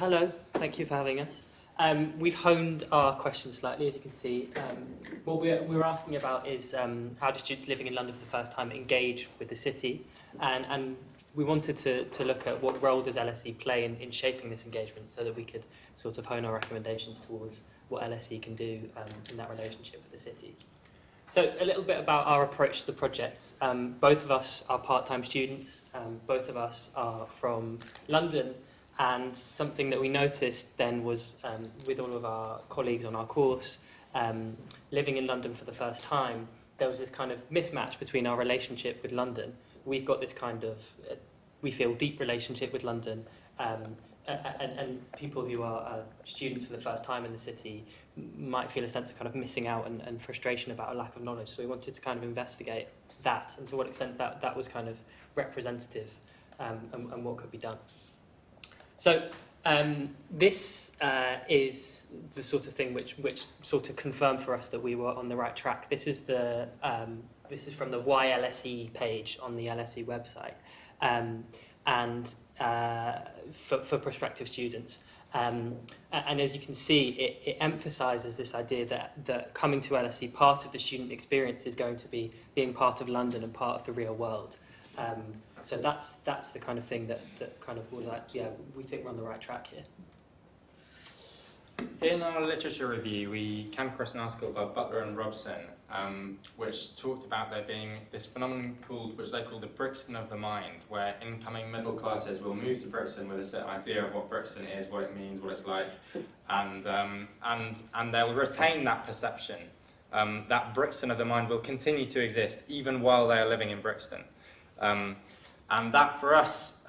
hello, thank you for having us. We've honed our questions slightly, as you can see. What we're asking about is how do students living in London for the first time engage with the city? And we wanted to look at what role does LSE play in shaping this engagement, so that we could sort of hone our recommendations towards what LSE can do in that relationship with the city. So a little bit about our approach to the project. Both of us are part-time students, both of us are from London, and something that we noticed then was, with all of our colleagues on our course, living in London for the first time, there was this kind of mismatch between our relationship with London. We've got this kind of, we feel, deep relationship with London, and people who are students for the first time in the city might feel a sense of kind of missing out and frustration about a lack of knowledge. So we wanted to kind of investigate that, and to what extent that was kind of representative, and what could be done. So this is the sort of thing which sort of confirmed for us that we were on the right track. This is from the Why LSE page on the LSE website, and for prospective students. And as you can see, it emphasises this idea that coming to LSE, part of the student experience is going to be being part of London and part of the real world. So that's the kind of thing that kind of was like, yeah, we think we're on the right track here. In our literature review, we came across an article by Butler and Robson, which talked about there being this phenomenon which they call the Brixton of the mind, where incoming middle classes will move to Brixton with a certain idea of what Brixton is, what it means, what it's like, and they'll retain that perception. That Brixton of the mind will continue to exist even while they are living in Brixton. And that, for us,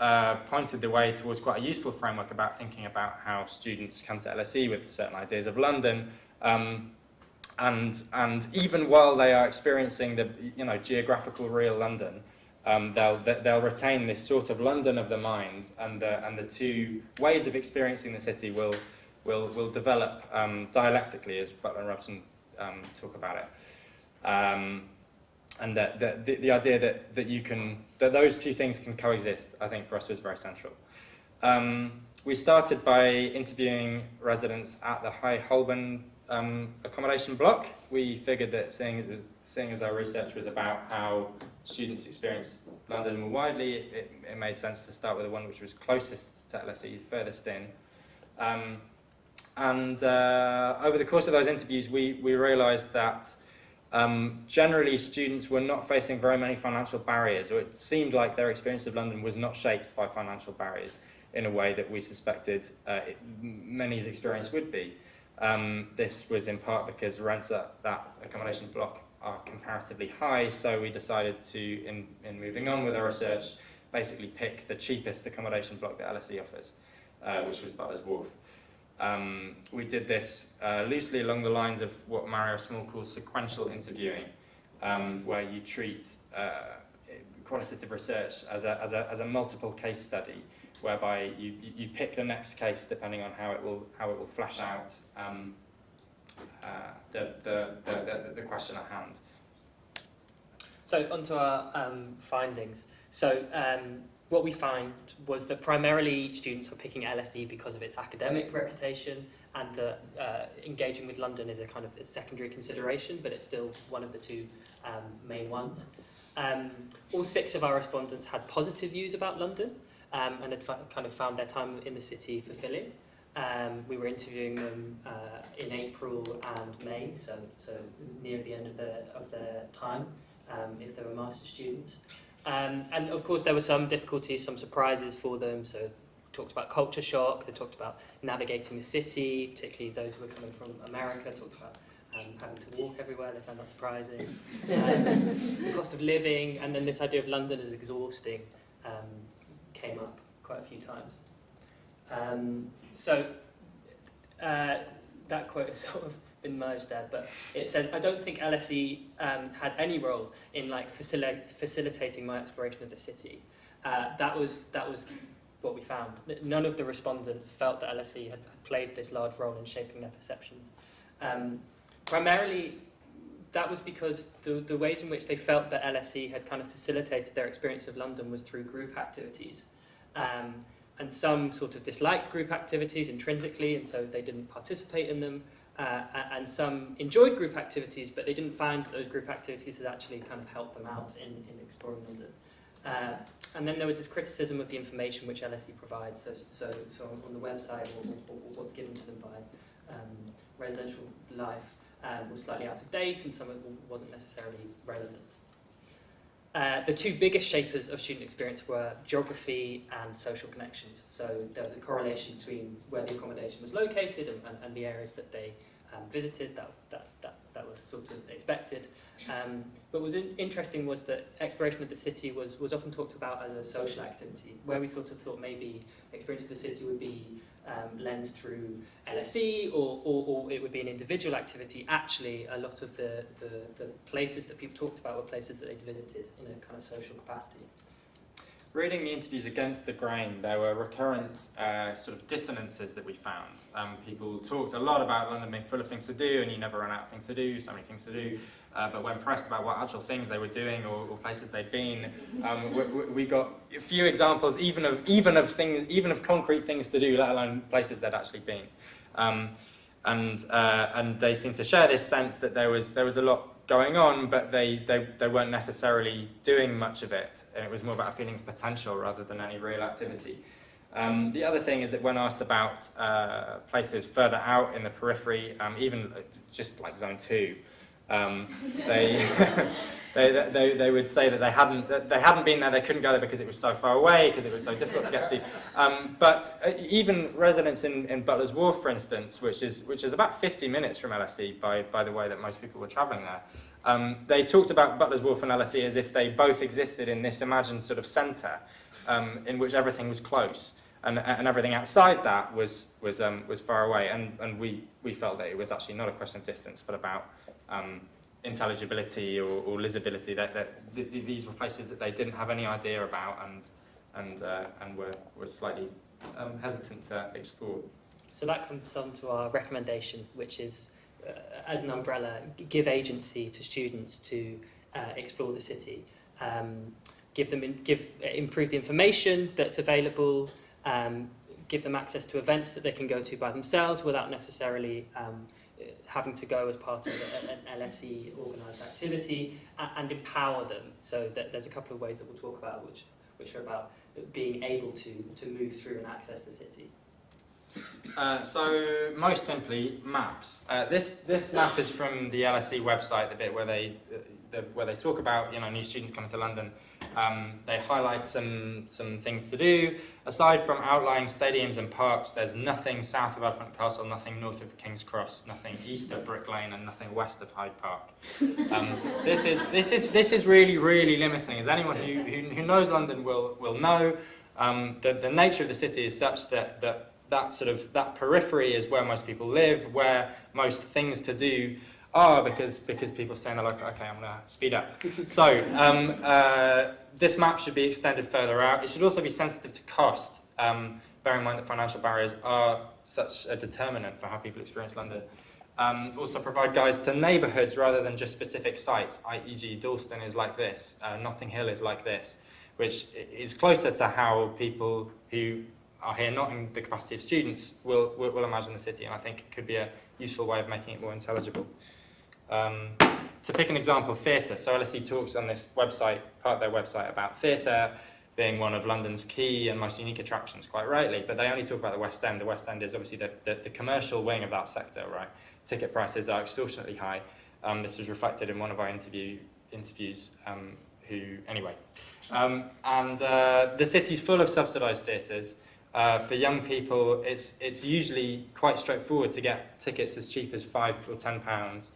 pointed the way towards quite a useful framework about thinking about how students come to LSE with certain ideas of London, and even while they are experiencing the geographical real London, they'll retain this sort of London of the mind, and the two ways of experiencing the city will develop dialectically, as Butler and Robson talk about it. And the idea that those two things can coexist, I think, for us was very central. We started by interviewing residents at the High Holborn accommodation block. We figured that seeing as our research was about how students experience London more widely, it made sense to start with the one which was closest to LSE, furthest in. Over the course of those interviews, we realised that generally, students were not facing very many financial barriers, or it seemed like their experience of London was not shaped by financial barriers in a way that we suspected many's experience would be. This was in part because rents at that accommodation block are comparatively high, so we decided to, in moving on with our research, basically pick the cheapest accommodation block that LSE offers, which was Butler's Wharf. We did this loosely along the lines of what Mario Small calls sequential interviewing, where you treat qualitative research as a multiple case study, whereby you pick the next case depending on how it will flesh out the question at hand. So onto our findings. So what we found was that primarily students are picking LSE because of its academic reputation, and that engaging with London is a kind of a secondary consideration, but it's still one of the two main ones. All 6 of our respondents had positive views about London, and had kind of found their time in the city fulfilling. We were interviewing them in April and May, so near the end of their time, if they were master's students. And of course there were some difficulties, some surprises for them. So talked about culture shock, they talked about navigating the city, particularly those who were coming from America, talked about having to walk everywhere, they found that surprising. The cost of living, and then this idea of London as exhausting came up quite a few times. That quote has sort of been merged there, but it says, I don't think LSE had any role in facilitating my exploration of the city. That was what we found. None of the respondents felt that LSE had played this large role in shaping their perceptions. Primarily, that was because the ways in which they felt that LSE had kind of facilitated their experience of London was through group activities. and some sort of disliked group activities intrinsically, and so they didn't participate in them. And some enjoyed group activities, but they didn't find that those group activities had actually kind of helped them out in exploring London. And then there was this criticism of the information which LSE provides. So on the website, or what's given to them by Residential Life was slightly out of date, and some of it wasn't necessarily relevant. The two biggest shapers of student experience were geography and social connections. So there was a correlation between where the accommodation was located and the areas that they visited. That was sort of expected. But what was interesting was that exploration of the city was often talked about as a social activity, where we sort of thought maybe experience of the city would be lensed through LSE or it would be an individual activity. Actually, a lot of the places that people talked about were places that they'd visited in a kind of social capacity. Reading the interviews against the grain, there were recurrent sort of dissonances that we found. People talked a lot about London being full of things to do, and you never run out of things to do, so many things to do. But when pressed about what actual things they were doing or places they'd been, we got a few examples, even of concrete things to do, let alone places they'd actually been. And they seemed to share this sense that there was a lot going on, but they weren't necessarily doing much of it, and it was more about a feeling of potential rather than any real activity. The other thing is that when asked about places further out in the periphery, even just like Zone 2, they would say that they hadn't been there, they couldn't go there because it was so far away, because it was so difficult to get to. But even residents in Butler's Wharf, for instance, which is about 50 minutes from LSE by the way that most people were travelling there, they talked about Butler's Wharf and LSE as if they both existed in this imagined sort of centre in which everything was close. And everything outside that was far away, and we felt that it was actually not a question of distance, but about intelligibility or lisibility. That these were places that they didn't have any idea about, and were slightly hesitant to explore. So that comes on to our recommendation, which is, as an umbrella, give agency to students to explore the city. Improve the information that's available. Give them access to events that they can go to by themselves without necessarily having to go as part of an LSE organised activity, and empower them. So there's a couple of ways that we'll talk about, which are about being able to move through and access the city. So most simply, maps. This map is from the LSE website, the bit where they talk about new students coming to London. They highlight some things to do. Aside from outlying stadiums and parks, there's nothing south of Elephant Castle, nothing north of King's Cross, nothing east of Brick Lane, and nothing west of Hyde Park. This is really, really limiting. As anyone who knows London will know, the nature of the city is such that periphery is where most people live, where most things to do are, because people say in the local, okay, I'm going to speed up. So this map should be extended further out. It should also be sensitive to cost. Bear in mind that financial barriers are such a determinant for how people experience London. Also provide guides to neighbourhoods rather than just specific sites, e.g. Dalston is like this, Notting Hill is like this, which is closer to how people who are here not in the capacity of students will imagine the city, and I think it could be a useful way of making it more intelligible. To pick an example, theatre. So LSE talks on this website, part of their website, about theatre being one of London's key and most unique attractions, quite rightly, but they only talk about the West End. The West End is obviously the commercial wing of that sector, right? Ticket prices are extortionately high. This was reflected in one of our interviews. The city's full of subsidised theatres. For young people, it's usually quite straightforward to get tickets as cheap as £5 or £10.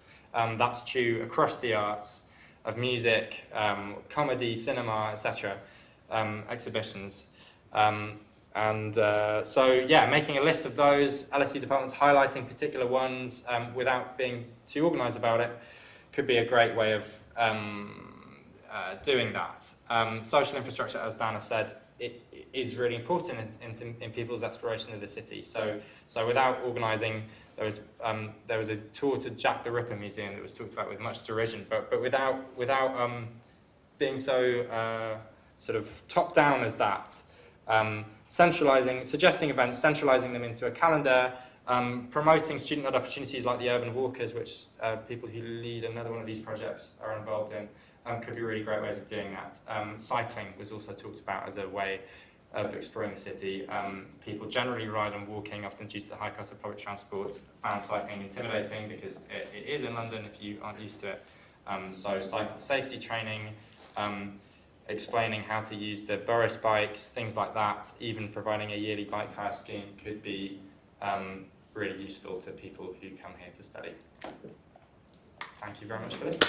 That's true across the arts, of music, comedy, cinema, etc., exhibitions. Making a list of those, LSE departments highlighting particular ones without being too organised about it could be a great way of doing that. Social infrastructure, as Dana said, it is really important in people's exploration of the city. So without organising, there was a tour to Jack the Ripper Museum that was talked about with much derision, but without being so sort of top down as that. suggesting events, centralising them into a calendar, promoting student-led opportunities like the Urban Walkers, which people who lead another one of these projects are involved in, could be really great ways of doing that. Cycling was also talked about as a way of exploring the city. People generally ride and walking, often due to the high cost of public transport. Found cycling intimidating because it is in London if you aren't used to it. So cycle safety training, explaining how to use the Boris bikes, things like that, even providing a yearly bike hire scheme could be really useful to people who come here to study. Thank you very much for listening.